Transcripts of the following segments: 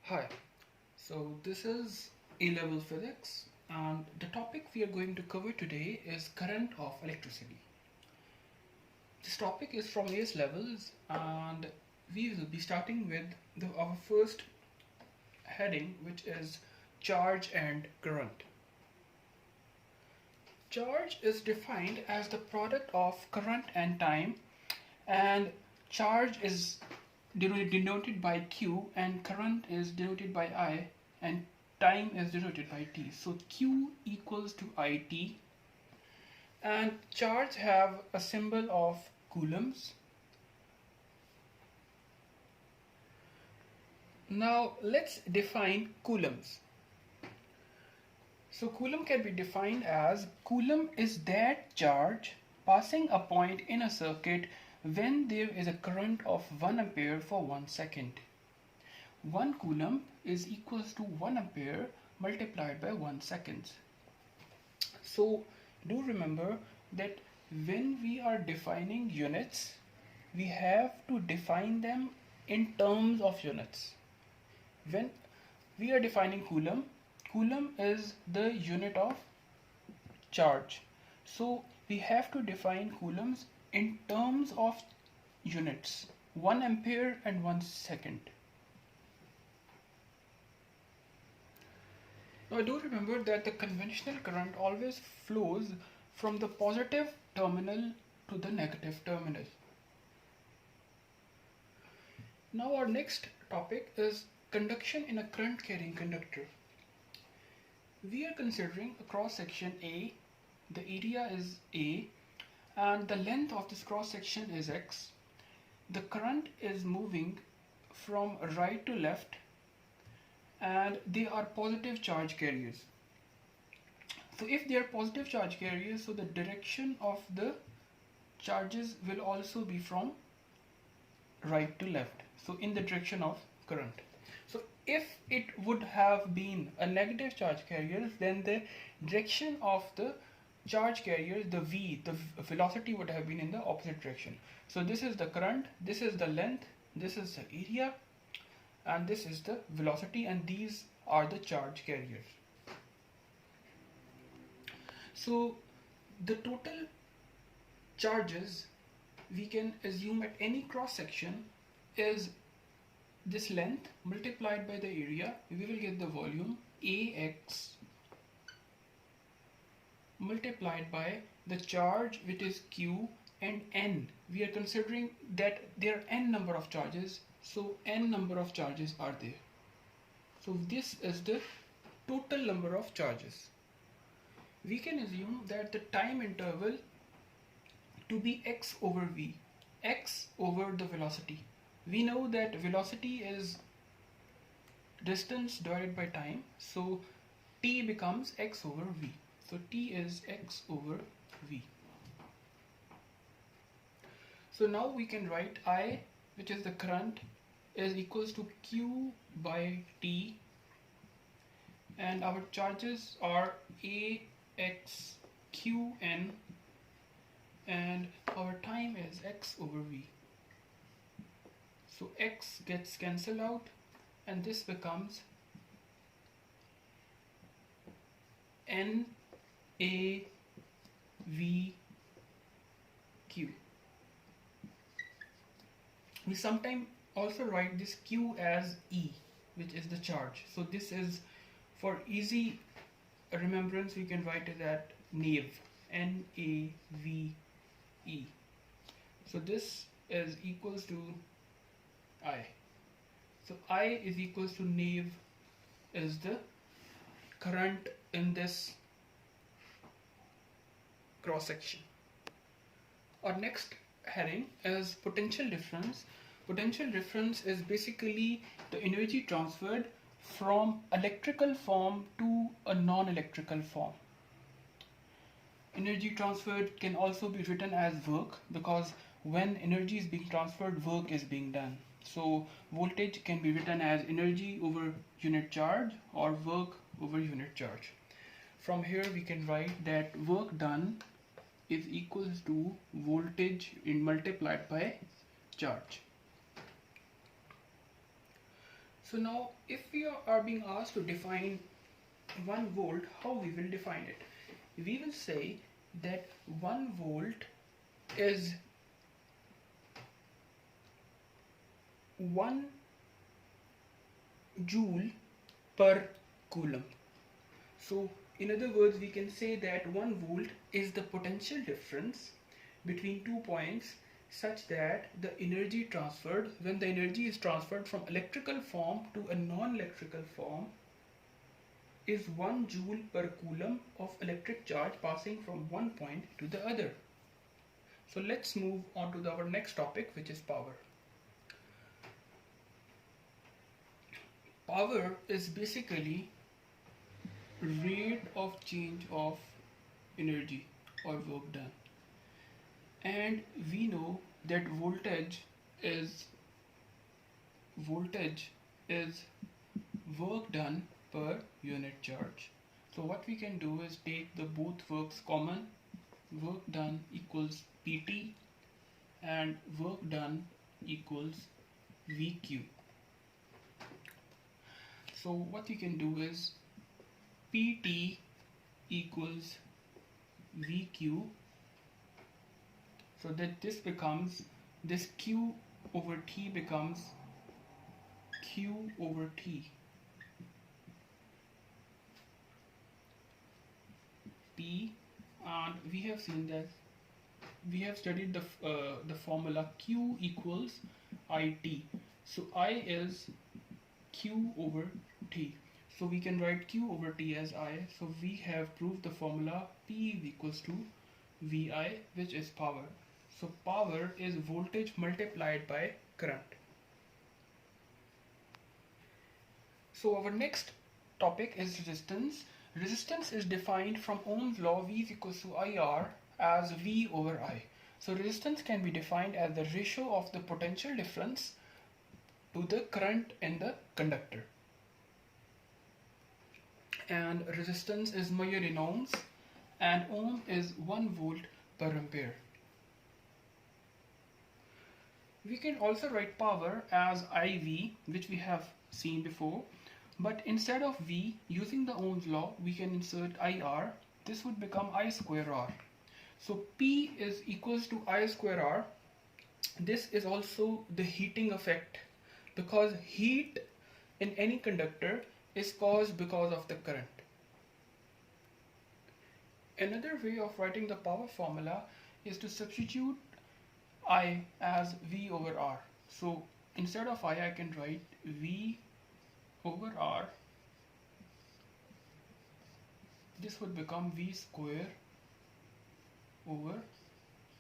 Hi, so this is A-level physics and the topic we are going to cover today is current of electricity. This topic is from AS levels and we will be starting with our first heading, which is charge and current. Charge is defined as the product of current and time, and charge is denoted by Q and current is denoted by I and time is denoted by T. So Q equals to IT and charge have a symbol of coulombs. Now let's define coulombs. So Coulomb can be defined as Coulomb is that charge passing a point in a circuit when there is a current of 1 ampere for 1 second. 1 Coulomb is equals to 1 ampere multiplied by 1 second. So do remember that when we are defining units, we have to define them in terms of units. When we are defining Coulomb, Coulomb is the unit of charge. So we have to define coulombs in terms of units, 1 ampere and 1 second. Now do remember that the conventional current always flows from the positive terminal to the negative terminal. Now our next topic is conduction in a current carrying conductor. We are considering a cross section A, the area is A, and the length of this cross section is X. The current is moving from right to left and they are positive charge carriers. So if they are positive charge carriers, so the direction of the charges will also be from right to left, so in the direction of current. So if it would have been a negative charge carrier, then the direction of the charge carrier, the velocity would have been in the opposite direction. So this is the current, this is the length, this is the area, and this is the velocity, and these are the charge carriers. So the total charges we can assume at any cross section is this length multiplied by the area. We will get the volume AX multiplied by the charge, which is Q, and N. We are considering that there are N number of charges, so N number of charges are there. So this is the total number of charges. We can assume that the time interval to be x over v, x over the velocity. We know that velocity is distance divided by time, so t becomes x over v. So t is x over v. So now we can write I, which is the current, is equals to q by t, and our charges are a, x, q, n, and our time is x over v. So x gets cancelled out and this becomes n a v q. We sometimes also write this q as E, which is the charge. So this is, for easy remembrance, we can write it at NAVE, N-A-V-E. So this is equals to I. So I is equals to NAVE is the current in this cross section. Our next heading is potential difference. Potential difference is basically the energy transferred from electrical form to a non-electrical form. Energy transferred can also be written as work, because when energy is being transferred, work is being done. So voltage can be written as energy over unit charge or work over unit charge. From here we can write that work done is equals to voltage multiplied by charge. So now if we are being asked to define 1 volt, how we will define it? We will say that 1 volt is 1 joule per coulomb. So in other words, we can say that 1 volt is the potential difference between 2 points such that the energy transferred, when the energy is transferred from electrical form to a non-electrical form, is 1 joule per coulomb of electric charge passing from one point to the other. So let's move on to our next topic, which is power. Power is basically rate of change of energy or work done, and we know that voltage is work done per unit charge. So what we can do is take the both works common. Work done equals PT and work done equals VQ. So what we can do is PT equals VQ, so that this Q over T becomes Q over T. P, and we have seen that we have studied the formula Q equals IT. So I is Q over T. So we can write Q over T as I. So we have proved the formula P is equals to VI, which is power. So power is voltage multiplied by current. So our next topic is resistance. Resistance is defined from Ohm's law, V is equals to IR, as V over I. So resistance can be defined as the ratio of the potential difference to the current in the conductor. And resistance is measured in ohms, and ohm is 1 volt per ampere. We can also write power as IV, which we have seen before, but instead of V, using the Ohm's law, we can insert IR. This would become I square R. So P is equals to I square R. This is also the heating effect, because heat in any conductor is caused because of the current. Another way of writing the power formula is to substitute I as V over R. So instead of I can write V over R. This would become V square over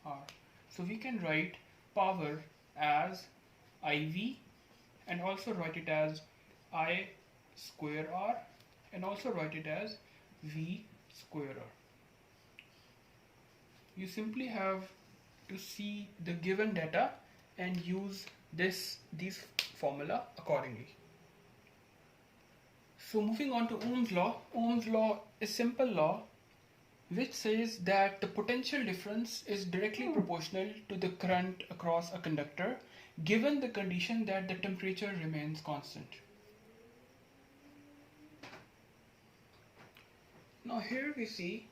R. So we can write power as IV and also write it as I square R and also write it as V square R. You simply have to see the given data and use these formula accordingly. So moving on to Ohm's law. Ohm's law is a simple law which says that the potential difference is directly proportional to the current across a conductor given the condition that the temperature remains constant. Now here we see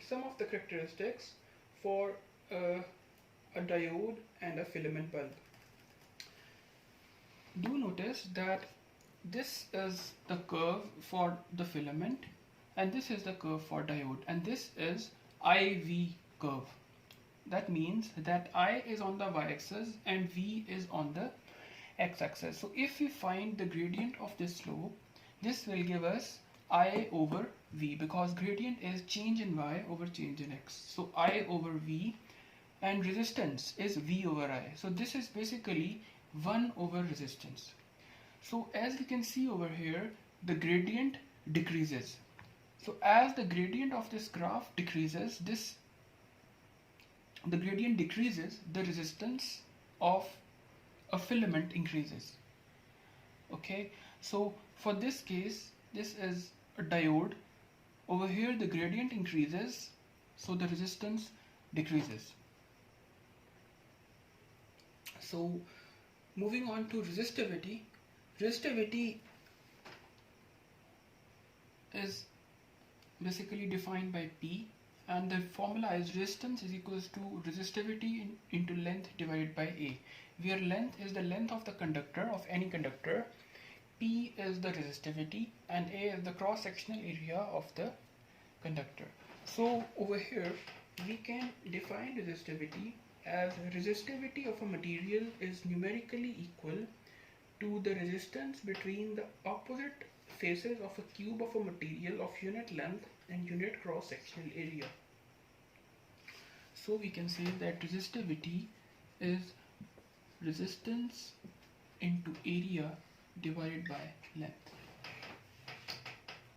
some of the characteristics for a diode and a filament bulb. Do notice that this is the curve for the filament and this is the curve for diode, and this is IV curve. That means that I is on the y-axis and V is on the x-axis. So if we find the gradient of this slope, this will give us I over V, because gradient is change in y over change in x. So I over V, and resistance is V over I. So this is basically 1 over resistance. So as we can see over here, the gradient decreases. So as the gradient of this graph decreases, the gradient decreases, the resistance of a filament increases. Okay, so for this case, this is a diode. Over here the gradient increases, so the resistance decreases. So moving on to resistivity. Resistivity is basically defined by P, and the formula is resistance is equals to resistivity into length divided by A, where length is the length of the conductor of any conductor, P is the resistivity, and A is the cross-sectional area of the conductor. So over here we can define resistivity as resistivity of a material is numerically equal to the resistance between the opposite faces of a cube of a material of unit length and unit cross-sectional area. So we can say that resistivity is resistance into area divided by length.